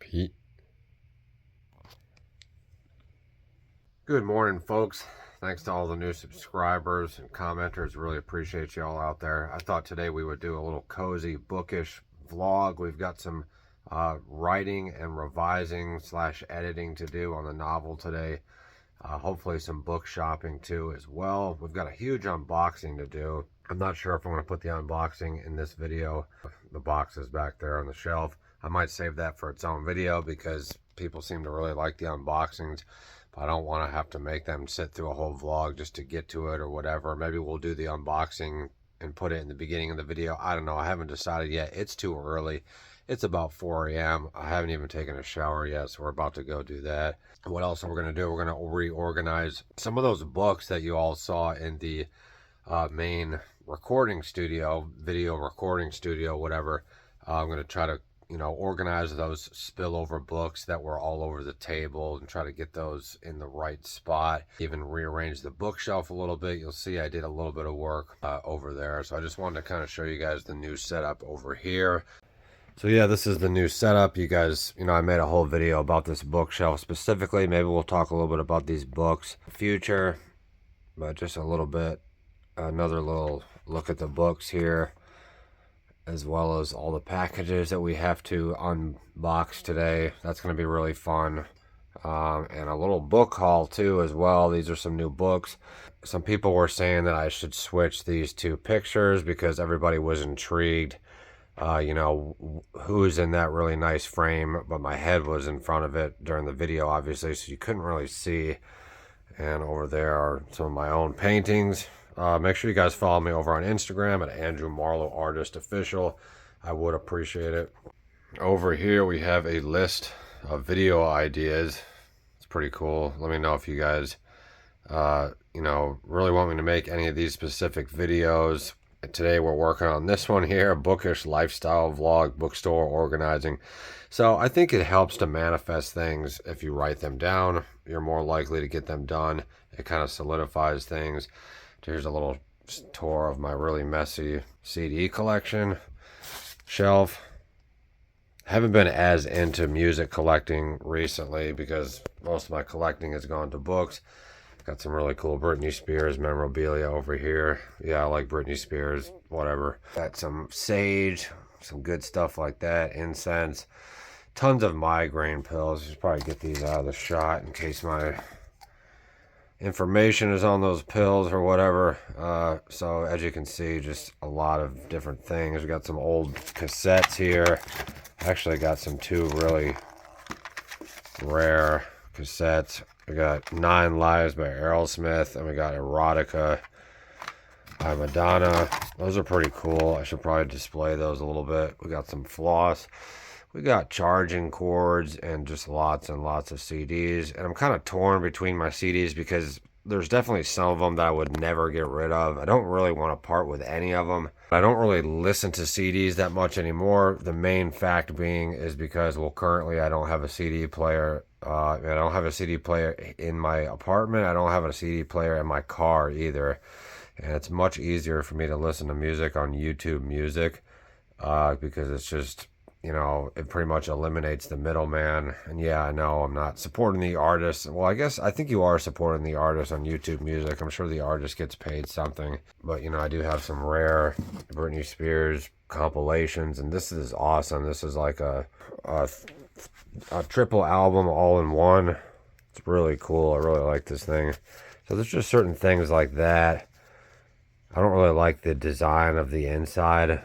Heat. Good morning, folks. Thanks to all the new subscribers and commenters. Really appreciate you all out there. I thought today we would do a little cozy, bookish vlog. We've got some writing and revising / editing to do on the novel today. Hopefully some book shopping too as well. We've got a huge unboxing to do. I'm not sure if I'm going to put the unboxing in this video. The box is back there on the shelf. I might save that for its own video because people seem to really like the unboxings. But I don't want to have to make them sit through a whole vlog just to get to it or whatever. Maybe we'll do the unboxing and put it in the beginning of the video. I don't know. I haven't decided yet. It's too early. It's about 4 a.m. I haven't even taken a shower yet, so we're about to go do that. What else are we going to do? We're going to reorganize some of those books that you all saw in the main recording studio, video recording studio, whatever. I'm going to try to, organize those spillover books that were all over the table and try to get those in the right spot. Even rearrange the bookshelf a little bit. You'll see I did a little bit of work over there. So I just wanted to kind of show you guys the new setup over here. So yeah, this is the new setup. You guys, I made a whole video about this bookshelf specifically. Maybe we'll talk a little bit about these books in the future, but just a little bit. Another little look at the books here, as well as all the packages that we have to unbox today. That's going to be really fun. And a little book haul too as well. These are some new books. Some people were saying that I should switch these two pictures because everybody was intrigued. Who's in that really nice frame, but my head was in front of it during the video, obviously, so you couldn't really see. And over there are some of my own paintings. Make sure you guys follow me over on Instagram at Andrew Marlowe Artist Official. I would appreciate it. Over here we have a list of video ideas. It's pretty cool. Let me know if you guys, really want me to make any of these specific videos. Today we're working on this one here, a bookish lifestyle vlog, bookstore organizing. So I think it helps to manifest things. If you write them down, you're more likely to get them done. It kind of solidifies things. Here's a little tour of my really messy CD collection shelf. Haven't been as into music collecting recently because most of my collecting has gone to books. Got some really cool Britney Spears memorabilia over here. Yeah, I like Britney Spears, whatever. Got some sage, some good stuff like that, incense. Tons of migraine pills. Just probably get these out of the shot in case my information is on those pills or whatever. So as you can see, just a lot of different things. We got some old cassettes here. Actually got some two really rare cassettes. We got 9 Lives by Aerosmith, and we got Erotica by Madonna. Those are pretty cool. I should probably display those a little bit. We got some floss. We got charging cords and just lots and lots of CDs. And I'm kind of torn between my CDs because there's definitely some of them that I would never get rid of. I don't really want to part with any of them. I don't really listen to CDs that much anymore. The main fact being is because, currently I don't have a CD player. I don't have a CD player in my apartment. I don't have a CD player in my car either. And it's much easier for me to listen to music on YouTube Music because it's just, it pretty much eliminates the middleman. And yeah, I know I'm not supporting the artist. Well, I think you are supporting the artist on YouTube Music. I'm sure the artist gets paid something. But, I do have some rare Britney Spears compilations. And this is awesome. This is like a triple album all in one. It's really cool. I really like this thing. So there's just certain things like that. I don't really like the design of the inside.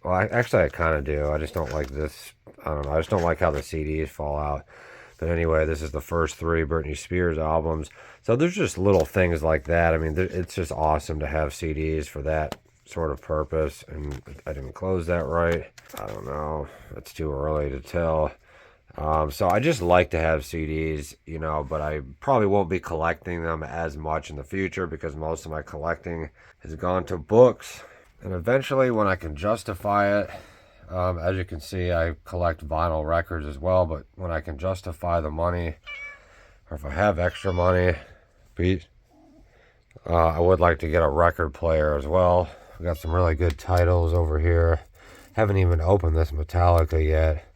Well, I kind of do. I just don't like this. I don't know. I just don't like how the CDs fall out. But anyway, this is the first 3 Britney Spears albums. So there's just little things like that. I mean, it's just awesome to have CDs for that sort of purpose. And I didn't close that right. I don't know. It's too early to tell. So I just like to have CDs, but I probably won't be collecting them as much in the future because most of my collecting has gone to books. And eventually, when I can justify it, as you can see, I collect vinyl records as well. But when I can justify the money, or if I have extra money, I would like to get a record player as well. We got some really good titles over here. Haven't even opened this Metallica yet.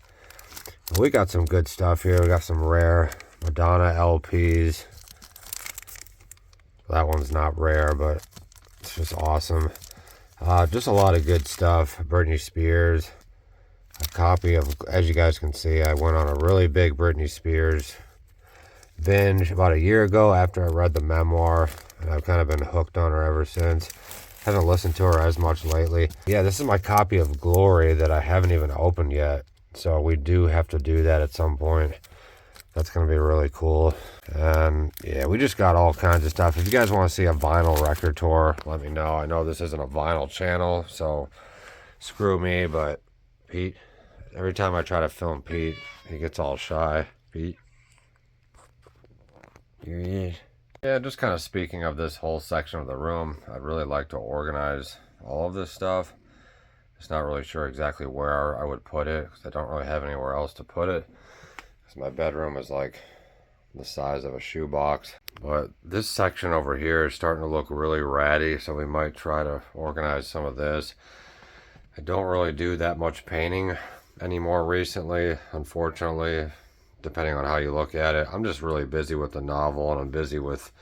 We got some good stuff here. We got some rare Madonna LPs. That one's not rare, but it's just awesome. Just a lot of good stuff. Britney Spears. A copy of, as you guys can see, I went on a really big Britney Spears binge about a year ago after I read the memoir, and I've kind of been hooked on her ever since. Haven't listened to her as much lately. Yeah, this is my copy of Glory that I haven't even opened yet, so we do have to do that at some point. That's going to be really cool. And yeah, we just got all kinds of stuff. If you guys want to see a vinyl record tour, let me know. I know this isn't a vinyl channel, so screw me, but Pete, every time I try to film Pete, he gets all shy. Pete. Here he is. Yeah, just kind of speaking of this whole section of the room, I'd really like to organize all of this stuff. Just not really sure exactly where I would put it, because I don't really have anywhere else to put it. Because my bedroom is like the size of a shoebox. But this section over here is starting to look really ratty, so we might try to organize some of this. I don't really do that much painting anymore recently, unfortunately, depending on how you look at it. I'm just really busy with the novel, and I'm busy with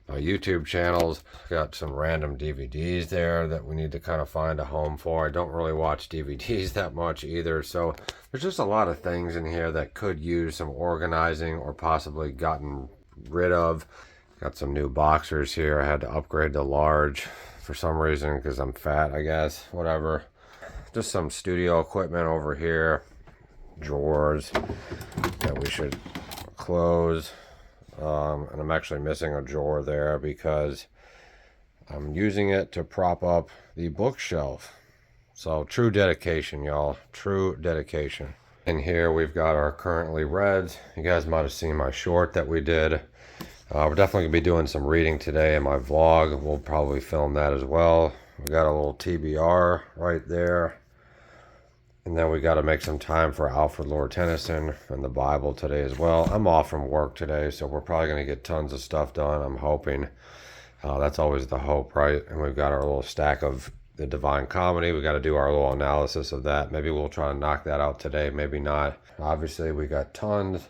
my YouTube channels. Got some random DVDs there that we need to kind of find a home for. I don't really watch DVDs that much either, so there's just a lot of things in here that could use some organizing or possibly gotten rid of. Got some new boxers here. I had to upgrade to large for some reason because I'm fat, I guess. Whatever. Just some studio equipment over here. Drawers that we should close. And I'm actually missing a drawer there because I'm using it to prop up the bookshelf. So true dedication, y'all. True dedication. And here we've got our currently reads. You guys might have seen my short that we did. We're definitely going to be doing some reading today in my vlog. We'll probably film that as well. We got a little TBR right there. And then we got to make some time for Alfred Lord Tennyson and the Bible today as well. I'm off from work today, so we're probably going to get tons of stuff done, I'm hoping. That's always the hope, right? And we've got our little stack of the Divine Comedy. We got to do our little analysis of that. Maybe we'll try to knock that out today, maybe not. Obviously, we got tons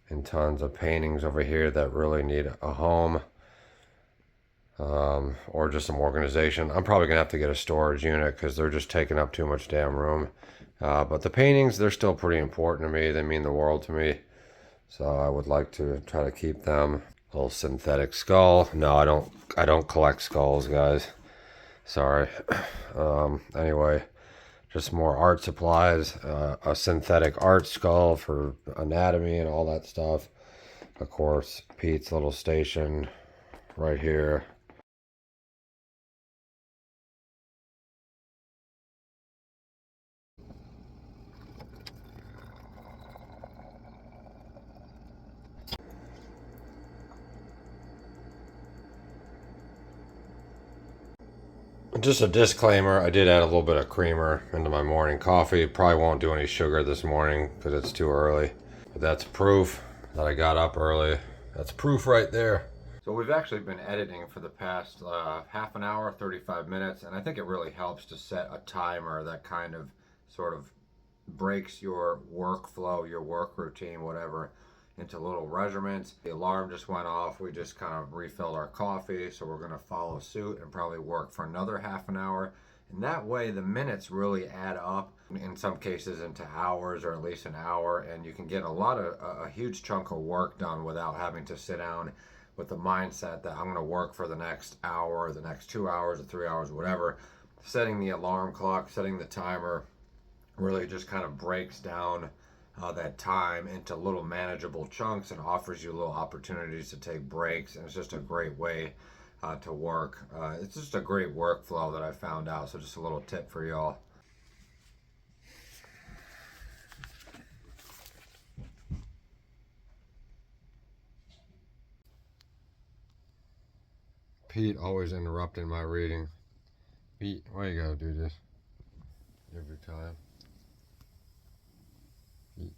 and tons of paintings over here that really need a home. Or just some organization. I'm probably gonna have to get a storage unit because they're just taking up too much damn room. But the paintings, they're still pretty important to me. They mean the world to me. So I would like to try to keep them. Little synthetic skull. No, I don't collect skulls, guys. Sorry. Anyway, just more art supplies. A synthetic art skull for anatomy and all that stuff. Of course, Pete's little station right here. Just a disclaimer, I did add a little bit of creamer into my morning coffee. Probably won't do any sugar this morning because it's too early. But that's proof that I got up early. That's proof right there. So we've actually been editing for the past half an hour, 35 minutes, and I think it really helps to set a timer that kind of sort of breaks your workflow, your work routine, whatever, into little regiments. The alarm just went off. We just kind of refilled our coffee, so we're going to follow suit and probably work for another half an hour. And that way the minutes really add up, in some cases into hours, or at least an hour, and you can get a huge chunk of work done without having to sit down with the mindset that I'm going to work for the next hour or the next 2 hours or 3 hours, whatever. Setting the alarm clock, setting the timer really just kind of breaks down that time into little manageable chunks and offers you little opportunities to take breaks. And it's just a great way to work. It's just a great workflow that I found out. So just a little tip for y'all. Pete always interrupting my reading. Pete, why you gotta do this every time? Pete.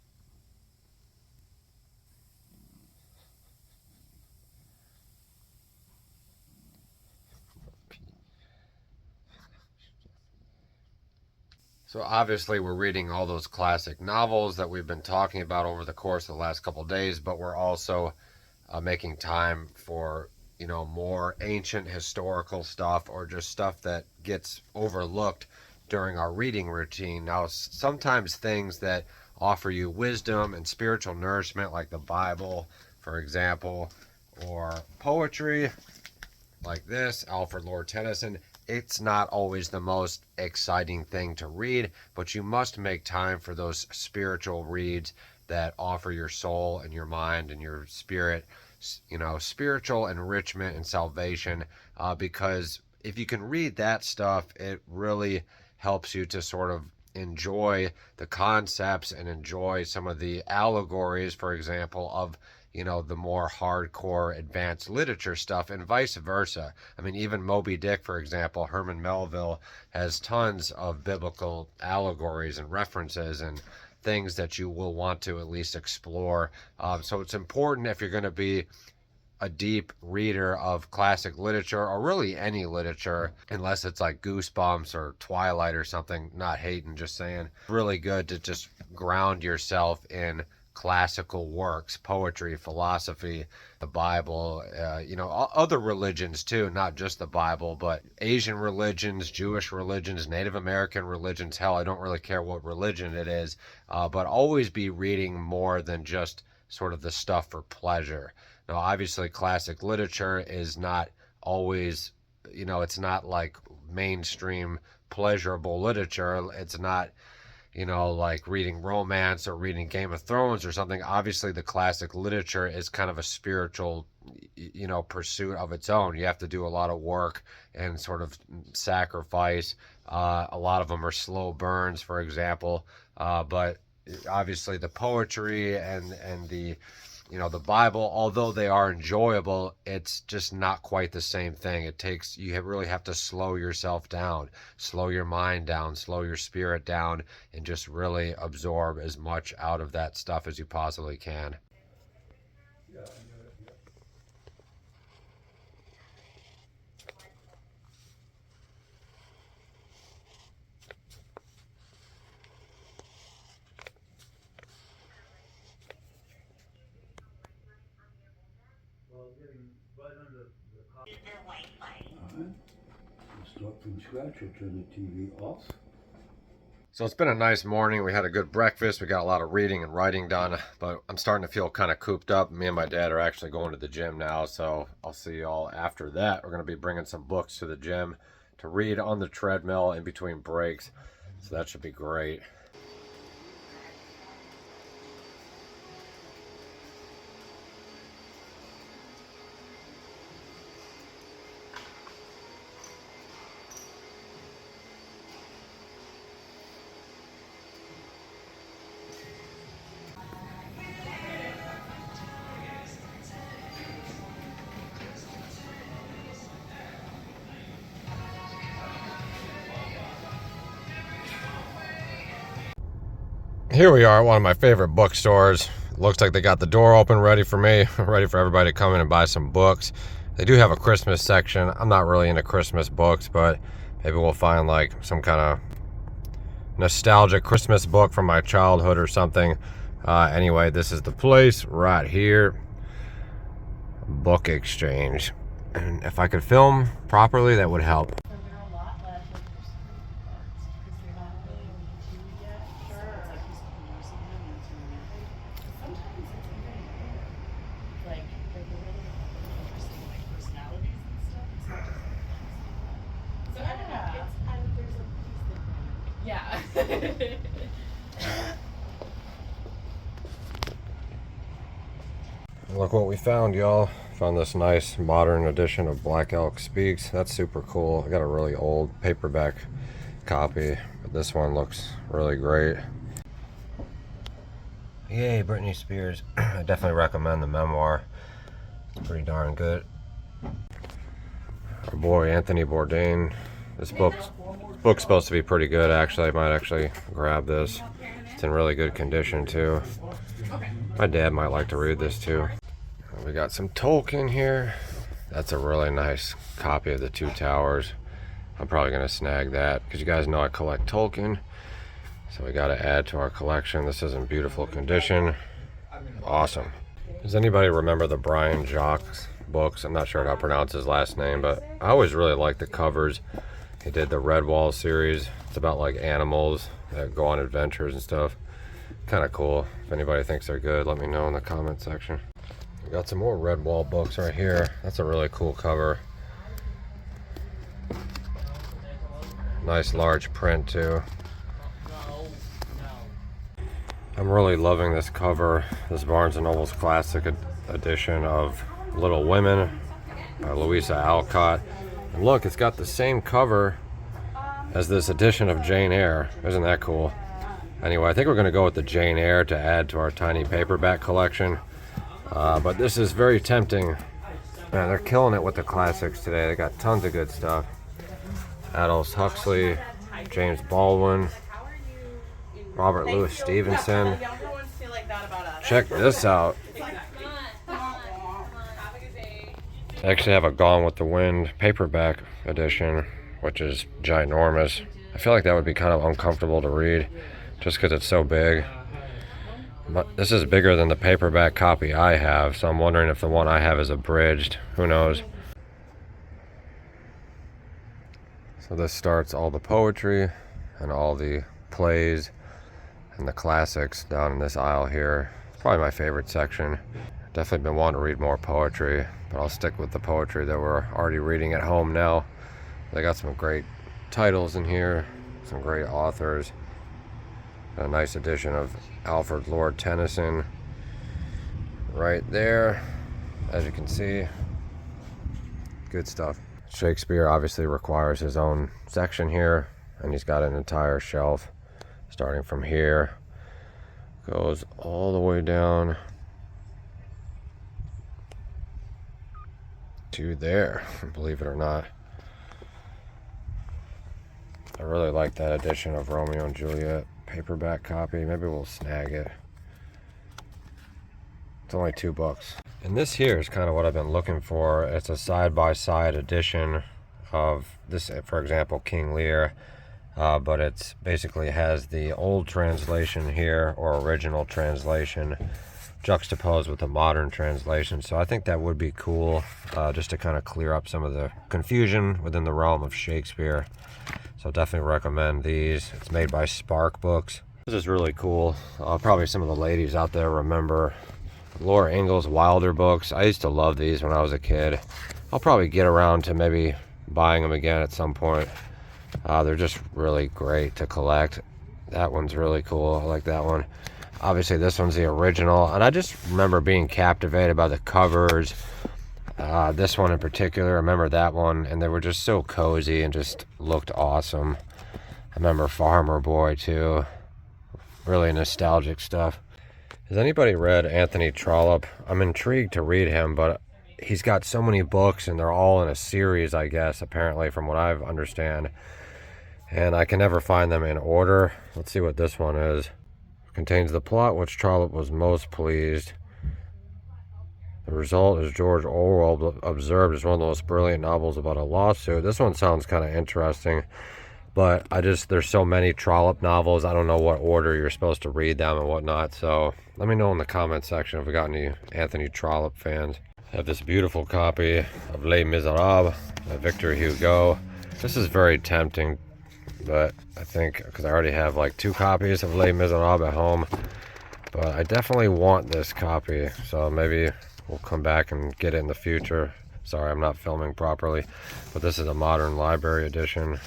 So obviously we're reading all those classic novels that we've been talking about over the course of the last couple of days, but we're also making time for, more ancient historical stuff or just stuff that gets overlooked during our reading routine. Now, sometimes things that offer you wisdom and spiritual nourishment, like the Bible, for example, or poetry like this, Alfred Lord Tennyson, it's not always the most exciting thing to read, but you must make time for those spiritual reads that offer your soul and your mind and your spirit, spiritual enrichment and salvation, because if you can read that stuff, it really helps you to sort of enjoy the concepts and enjoy some of the allegories, for example, of the more hardcore advanced literature stuff, and vice versa. I mean, even Moby Dick, for example, Herman Melville has tons of biblical allegories and references and things that you will want to at least explore. So it's important, if you're going to be a deep reader of classic literature, or really any literature, unless it's like Goosebumps or Twilight or something, not hating, just saying, really good to just ground yourself in classical works, poetry, philosophy, the Bible, other religions too, not just the Bible, but Asian religions, Jewish religions, Native American religions. Hell, I don't really care what religion it is, but always be reading more than just sort of the stuff for pleasure. Now, obviously, classic literature is not always, it's not like mainstream pleasurable literature. It's not, like reading romance or reading Game of Thrones or something. Obviously, the classic literature is kind of a spiritual, pursuit of its own. You have to do a lot of work and sort of sacrifice. A lot of them are slow burns, for example. But obviously, the poetry and the the Bible, although they are enjoyable, it's just not quite the same thing. You really have to slow yourself down, slow your mind down, slow your spirit down, and just really absorb as much out of that stuff as you possibly can. Start from scratch. I'll turn the TV off. So it's been a nice morning. We had a good breakfast. We got a lot of reading and writing done, but I'm starting to feel kind of cooped up. Me and my dad are actually going to the gym now, so I'll see y'all after that. We're going to be bringing some books to the gym to read on the treadmill in between breaks, so that should be great. Here we are at one of my favorite bookstores. Looks like they got the door open ready for me, ready for everybody to come in and buy some books. They do have a Christmas section. I'm not really into Christmas books, but maybe we'll find like some kind of nostalgic Christmas book from my childhood or something. Anyway, this is the place right here. Book Exchange. And if I could film properly, that would help. Yeah. Look what we found, y'all. Found this nice modern edition of Black Elk Speaks. That's super cool. I got a really old paperback copy, but this one looks really great. Yay, Britney Spears. I definitely recommend the memoir. It's pretty darn good. Our boy Anthony Bourdain. This book's supposed to be pretty good, actually. I might actually grab this. It's in really good condition too. My dad might like to read this too. We got some Tolkien here. That's a really nice copy of The Two Towers. I'm probably gonna snag that because you guys know I collect Tolkien. So we got to add to our collection. This is in beautiful condition. Awesome. Does anybody remember the Brian Jacques books? I'm not sure how to pronounce his last name, but I always really liked the covers. He did the Redwall series. It's about like animals that go on adventures and stuff. Kind of cool. If anybody thinks they're good, let me know in the comment section. We got some more Redwall books right here. That's a really cool cover. Nice large print too. I'm really loving this cover. This Barnes & Noble's classic edition of Little Women by Louisa Alcott. And look, it's got the same cover as this edition of Jane Eyre. Isn't that cool? Anyway, I think we're going to go with the Jane Eyre to add to our tiny paperback collection. But this is very tempting. Man, they're killing it with the classics today. They got tons of good stuff. Aldous Huxley, James Baldwin, Robert Louis Stevenson. Check this out. I actually have a Gone with the Wind paperback edition, which is ginormous. I feel like that would be kind of uncomfortable to read just because it's so big. But this is bigger than the paperback copy I have, so I'm wondering if the one I have is abridged. Who knows? So this starts all the poetry and all the plays and the classics down in this aisle here. It's probably my favorite section. Definitely been wanting to read more poetry, but I'll stick with the poetry that we're already reading at home now. They got some great titles in here, some great authors. A nice edition of Alfred Lord Tennyson right there, as you can see. Good stuff. Shakespeare obviously requires his own section here, and he's got an entire shelf starting from here, goes all the way down to there, believe it or not. I really like that edition of Romeo and Juliet paperback copy. Maybe we'll snag it. It's only $2. And this here is kind of what I've been looking for. It's a side-by-side edition of this, for example, King Lear, but it's basically has the old translation here, or original translation, juxtaposed with the modern translation. So I think that would be cool, just to kind of clear up some of the confusion within the realm of Shakespeare. So definitely recommend these. It's made by Spark Books. This is really cool. Probably some of the ladies out there remember Laura Ingalls Wilder books. I used to love these when I was a kid. I'll probably get around to maybe buying them again at some point. They're just really great to collect. That one's really cool. I like that one. Obviously this one's the original, and I just remember being captivated by the covers. This one in particular, I remember that one, and they were just so cozy and just looked awesome. I remember Farmer Boy too. Really nostalgic stuff. Has anybody read Anthony Trollope? I'm intrigued to read him, but he's got so many books and they're all in a series, I guess, apparently, from what I understand. And I can never find them in order. Let's see what this one is. It contains the plot which Trollope was most pleased. The result, as George Orwell observed, is one of the most brilliant novels about a lawsuit. This one sounds kind of interesting. But there's so many Trollope novels, I don't know what order you're supposed to read them and whatnot. So let me know in the comment section if we got any Anthony Trollope fans. I have this beautiful copy of Les Miserables by Victor Hugo. This is very tempting, but I think, because I already have like 2 copies of Les Miserables at home, but I definitely want this copy. So maybe we'll come back and get it in the future. Sorry, I'm not filming properly, but this is a modern library edition.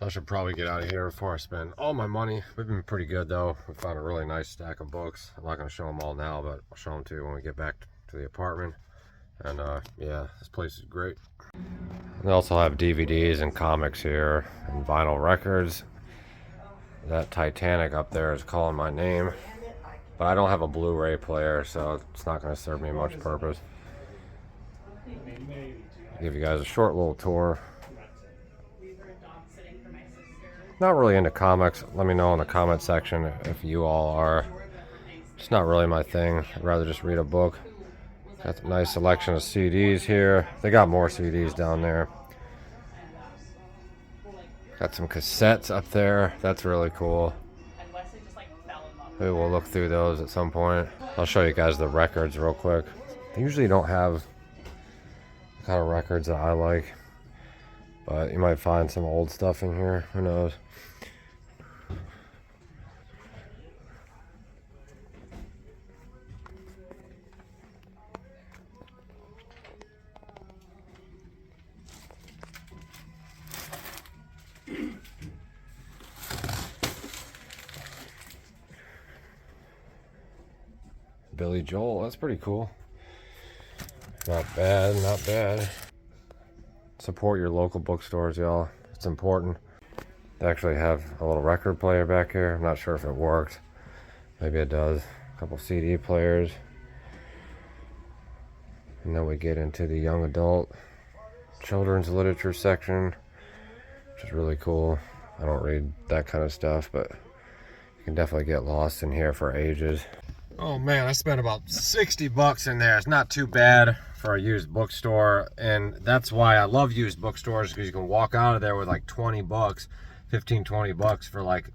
So I should probably get out of here before I spend all my money. We've been pretty good though. We found a really nice stack of books. I'm not going to show them all now, but I'll show them to you when we get back to the apartment. And yeah, this place is great. They also have DVDs and comics here and vinyl records. That Titanic up there is calling my name, but I don't have a Blu-ray player, so it's not going to serve me much purpose. I'll give you guys a short little tour. Not really into comics. Let me know in the comment section if you all are. It's not really my thing. I'd rather just read a book. Got a nice selection of CDs here. They got more CDs down there. Got some cassettes up there. That's really cool. Maybe we'll look through those at some point. I'll show you guys the records real quick. They usually don't have the kind of records that I like, but you might find some old stuff in here. Who knows? Billy Joel, that's pretty cool. Not bad, not bad. Support your local bookstores, y'all. It's important. They actually have a little record player back here. I'm not sure if it works. Maybe it does. A couple CD players. And then we get into the young adult children's literature section, which is really cool. I don't read that kind of stuff, but you can definitely get lost in here for ages. Oh man, I spent about 60 bucks in there. It's not too bad for a used bookstore, and that's why I love used bookstores, because you can walk out of there with like 20 bucks, 15, 20 bucks for like,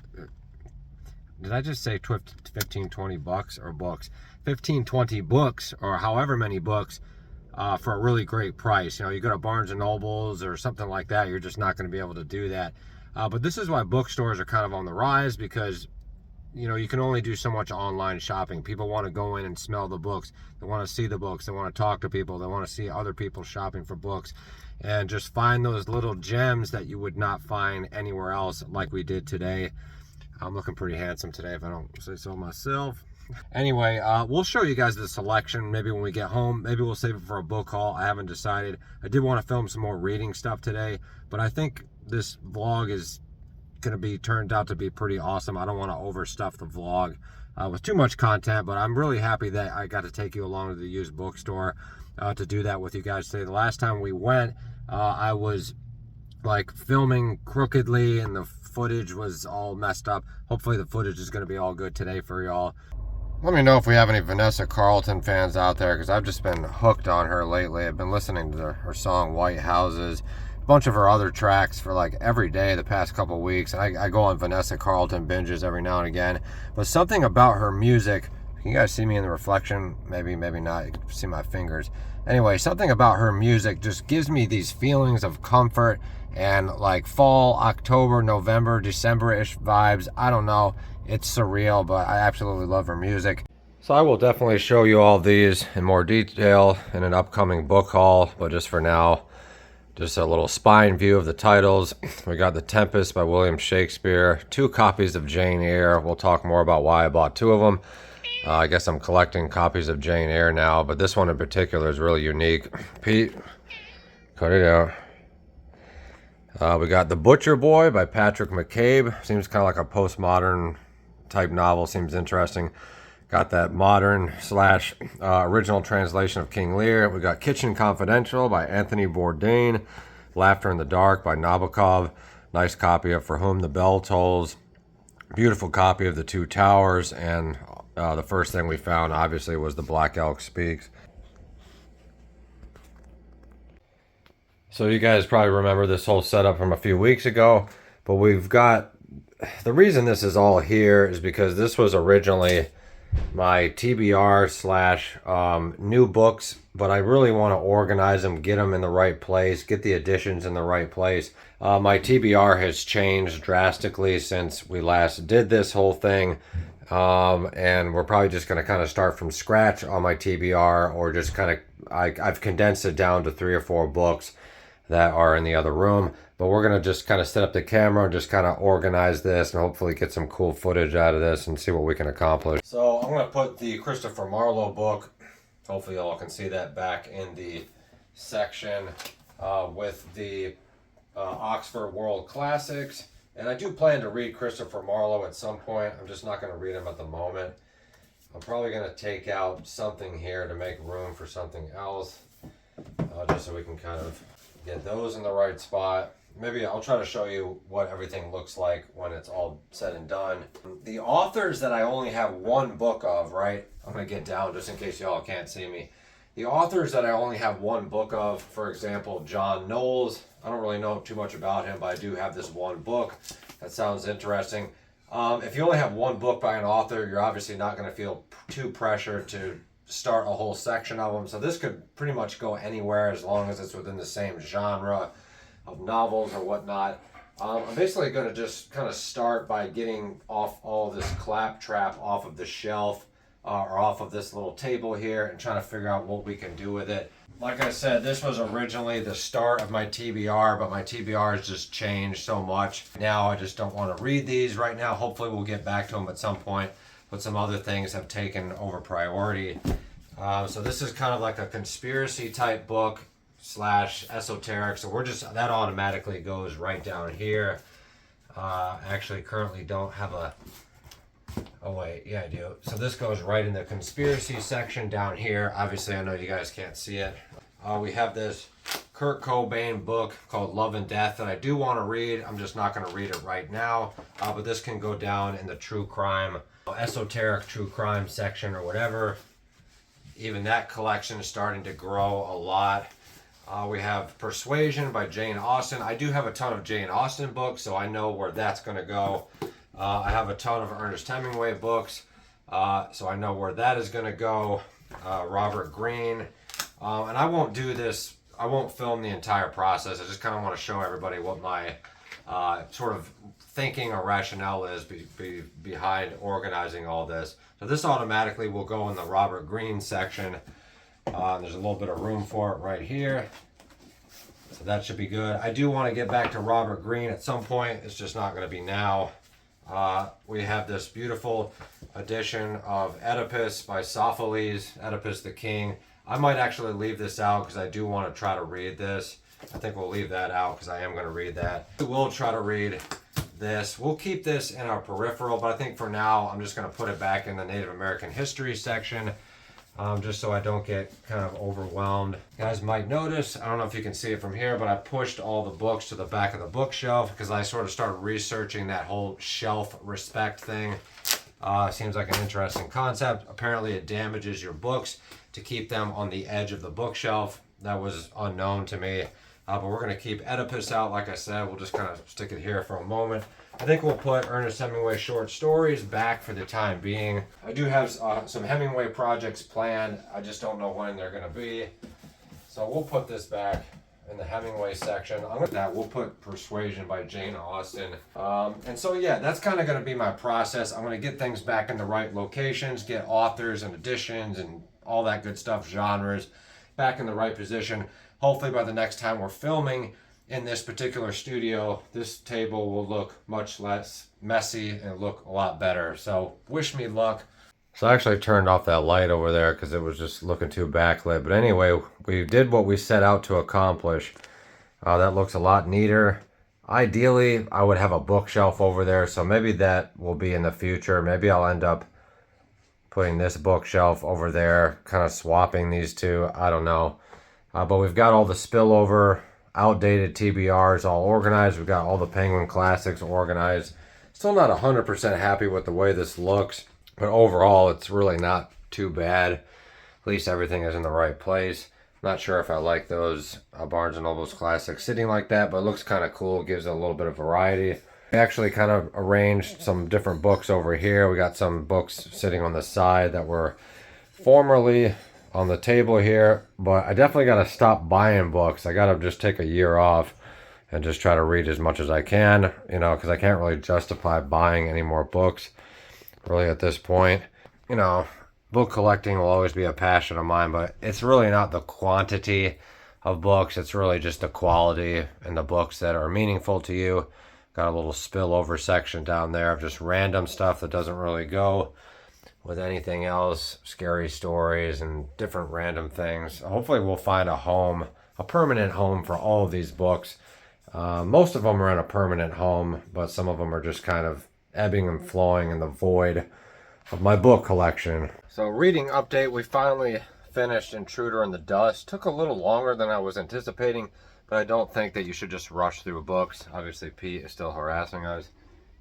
did I just say 15, 20 bucks or books? 15, 20 books or however many books for a really great price. You know, you go to Barnes and Nobles or something like that, you're just not going to be able to do that. But this is why bookstores are kind of on the rise, because you know, you can only do so much online shopping. People want to go in and smell the books. They want to see the books. They want to talk to people. They want to see other people shopping for books, and just find those little gems that you would not find anywhere else, like we did today. I'm looking pretty handsome today, if I don't say so myself. Anyway, we'll show you guys the selection maybe when we get home. Maybe we'll save it for a book haul. I haven't decided. I did want to film some more reading stuff today, but I think this vlog is going to be turned out to be pretty awesome. I don't want to overstuff the vlog with too much content, but I'm really happy that I got to take you along to the used bookstore to do that with you guys today. The last time we went, I was like filming crookedly and the footage was all messed up. Hopefully the footage is going to be all good today for y'all. Let me know if we have any Vanessa Carlton fans out there, because I've just been hooked on her lately. I've been listening to her song White Houses, bunch of her other tracks for like every day the past couple weeks. I go on Vanessa Carlton binges every now and again, but something about her music, can you guys see me in the reflection? Maybe not, you can see my fingers. Anyway, something about her music just gives me these feelings of comfort and like fall, October, November, December-ish vibes. I don't know, it's surreal, but I absolutely love her music. So I will definitely show you all these in more detail in an upcoming book haul, but just for now, just a little spine view of the titles. We got The Tempest by William Shakespeare, 2 copies of Jane Eyre. We'll talk more about why I bought 2 of them. I guess I'm collecting copies of Jane Eyre now, but this one in particular is really unique. Pete, cut it out. We got The Butcher Boy by Patrick McCabe. Seems kind of like a postmodern type novel. Seems interesting. Got that modern / original translation of King Lear. We got Kitchen Confidential by Anthony Bourdain. Laughter in the Dark by Nabokov. Nice copy of For Whom the Bell Tolls. Beautiful copy of The Two Towers. And the first thing we found, obviously, was The Black Elk Speaks. So you guys probably remember this whole setup from a few weeks ago. But we've got... The reason this is all here is because this was originally my TBR / new books, but I really want to organize them, get them in the right place, get the editions in the right place. My TBR has changed drastically since we last did this whole thing, and we're probably just going to kind of start from scratch on my TBR, or just kind of, I've condensed it down to 3 or 4 books that are in the other room. But we're going to just kind of set up the camera and just kind of organize this and hopefully get some cool footage out of this and see what we can accomplish. So I'm going to put the Christopher Marlowe book, hopefully y'all can see that, back in the section with the Oxford World Classics. And I do plan to read Christopher Marlowe at some point. I'm just not going to read him at the moment. I'm probably going to take out something here to make room for something else, just so we can kind of get those in the right spot. Maybe I'll try to show you what everything looks like when it's all said and done. The authors that I only have 1 book of, right? I'm going to get down just in case y'all can't see me. The authors that I only have 1 book of, for example, John Knowles. I don't really know too much about him, but I do have this 1 book. That sounds interesting. If you only have one book by an author, you're obviously not going to feel too pressured to start a whole section of them. So this could pretty much go anywhere as long as it's within the same genre of novels or whatnot. I'm basically going to just kind of start by getting off all this claptrap off of the shelf or off of this little table here and trying to figure out what we can do with it. Like I said, this was originally the start of my TBR, but my TBR has just changed so much. Now I just don't want to read these right now. Hopefully we'll get back to them at some point, but some other things have taken over priority. So this is kind of like a conspiracy type book / esoteric. So we're just, that automatically goes right down here. Actually currently don't have a, oh wait, yeah I do. So this goes right in the conspiracy section down here. Obviously I know you guys can't see it. We have this Kurt Cobain book called Love and Death that I do want to read. I'm just not going to read it right now. But this can go down in the true crime, esoteric true crime section or whatever. Even that collection is starting to grow a lot. We have Persuasion by Jane Austen. I do have a ton of Jane Austen books, so I know where that's going to go. I have a ton of Ernest Hemingway books, so I know where that is going to go. Robert Greene. And I won't do this, I won't film the entire process. I just kind of want to show everybody what my sort of thinking or rationale is behind organizing all this. So this automatically will go in the Robert Greene section. There's a little bit of room for it right here. So that should be good. I do want to get back to Robert Greene at some point. It's just not going to be now. We have this beautiful edition of Oedipus by Sophocles, Oedipus the King. I might actually leave this out because I do want to try to read this. I think we'll leave that out because I am going to read that. We'll try to read this. We'll keep this in our peripheral, but I think for now I'm just going to put it back in the Native American history section. Just so I don't get kind of overwhelmed. You guys might notice, I don't know if you can see it from here, but I pushed all the books to the back of the bookshelf because I sort of started researching that whole shelf respect thing. Seems like an interesting concept. Apparently it damages your books to keep them on the edge of the bookshelf. That was unknown to me. But we're going to keep Oedipus out, like I said. We'll just kind of stick it here for a moment. I think we'll put Ernest Hemingway short stories back for the time being. I do have some Hemingway projects planned. I just don't know when they're going to be. So we'll put this back in the Hemingway section. We'll put Persuasion by Jane Austen. And so yeah, that's kind of going to be my process. I'm going to get things back in the right locations, get authors and editions and all that good stuff, genres, back in the right position. Hopefully by the next time we're filming in this particular studio, this table will look much less messy and look a lot better. So wish me luck. So I actually turned off that light over there because it was just looking too backlit. But anyway, we did what we set out to accomplish. That looks a lot neater. Ideally, I would have a bookshelf over there, so maybe that will be in the future. Maybe I'll end up putting this bookshelf over there, kind of swapping these two. I don't know. But we've got all the spillover, outdated TBRs all organized. We've got all the Penguin Classics organized. Still not 100% happy with the way this looks, but overall it's really not too bad. At least everything is in the right place. Not sure if I like those Barnes & Noble's Classics sitting like that, but it looks kind of cool. It gives it a little bit of variety. We actually kind of arranged some different books over here. We got some books sitting on the side that were formerly on the table here, but I definitely got to stop buying books. I got to just take a year off and just try to read as much as I can, you know, because I can't really justify buying any more books really at this point. You know, book collecting will always be a passion of mine, but it's really not the quantity of books. It's really just the quality and the books that are meaningful to you. Got a little spillover section down there of just random stuff that doesn't really go with anything else, scary stories and different random things. Hopefully we'll find a home, a permanent home for all of these books. Most of them are in a permanent home, but some of them are just kind of ebbing and flowing in the void of my book collection. So reading update, we finally finished Intruder in the Dust. Took a little longer than I was anticipating, but I don't think that you should just rush through books. Obviously Pete is still harassing us.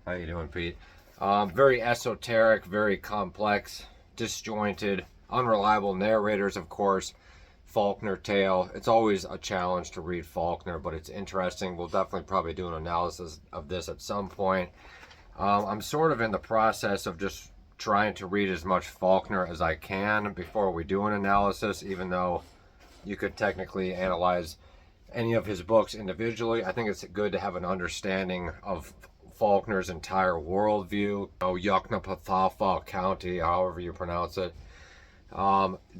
How you doing, Pete? Very esoteric, very complex, disjointed, unreliable narrators, of course. Faulkner tale. It's always a challenge to read Faulkner, but it's interesting. We'll definitely probably do an analysis of this at some point. I'm sort of in the process of just trying to read as much Faulkner as I can before we do an analysis, even though you could technically analyze any of his books individually. I think it's good to have an understanding of Faulkner's entire worldview, Yoknapatawpha County, however you pronounce it.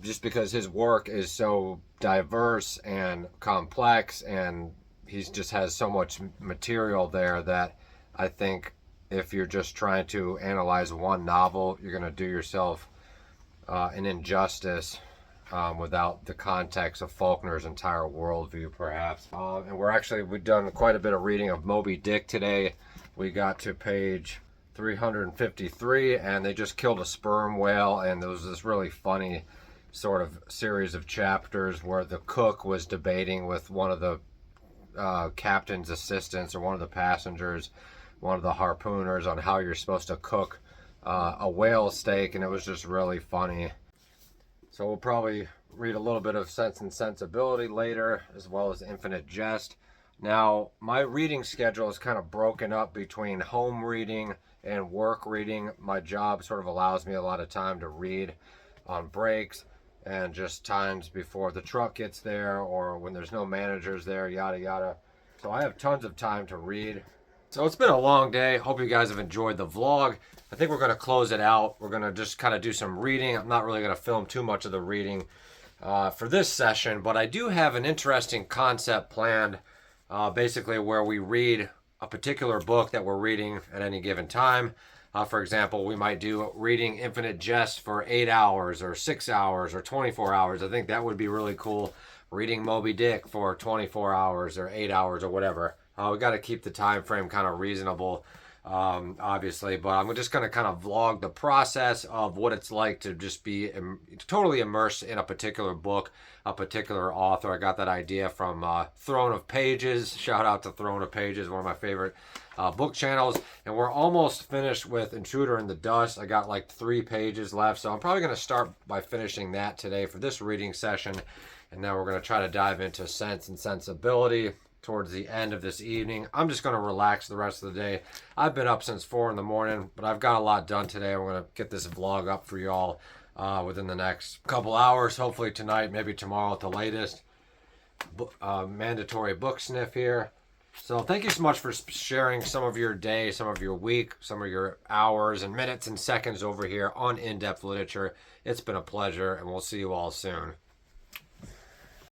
Just because his work is so diverse and complex, and he just has so much material there that I think if you're just trying to analyze one novel, you're going to do yourself an injustice without the context of Faulkner's entire worldview, perhaps. And we've done quite a bit of reading of Moby Dick today. We got to page 353, and they just killed a sperm whale, and there was this really funny sort of series of chapters where the cook was debating with one of the captain's assistants or one of the passengers, one of the harpooners, on how you're supposed to cook a whale steak, and it was just really funny. So we'll probably read a little bit of Sense and Sensibility later, as well as Infinite Jest. Now, my reading schedule is kind of broken up between home reading and work reading. My job sort of allows me a lot of time to read on breaks and just times before the truck gets there or when there's no managers there, yada yada. So I have tons of time to read. So it's been a long day. Hope you guys have enjoyed the vlog. I think we're going to close it out. We're going to just kind of do some reading. I'm not really going to film too much of the reading for this session, but I do have an interesting concept planned, basically where we read a particular book that we're reading at any given time. For example, we might do reading Infinite Jest for 8 hours or 6 hours or 24 hours. I think that would be really cool. Reading Moby Dick for 24 hours or 8 hours or whatever. We got to keep the time frame kind of reasonable, obviously, but I'm just going to kind of vlog the process of what it's like to just be totally immersed in a particular book, a particular author. I got that idea from Throne of Pages. Shout out to Throne of Pages, one of my favorite book channels. And we're almost finished with Intruder in the Dust. I got like 3 pages left, so I'm probably going to start by finishing that today for this reading session. And then we're going to try to dive into Sense and Sensibility towards the end of this evening. I'm just going to relax the rest of the day. I've been up since 4 in the morning, but I've got a lot done today. I'm going to get this vlog up for y'all within the next couple hours, hopefully tonight, maybe tomorrow at the latest. Mandatory book sniff here. So thank you so much for sharing some of your day, some of your week, some of your hours and minutes and seconds over here on In-Depth Literature. It's been a pleasure, and we'll see you all soon.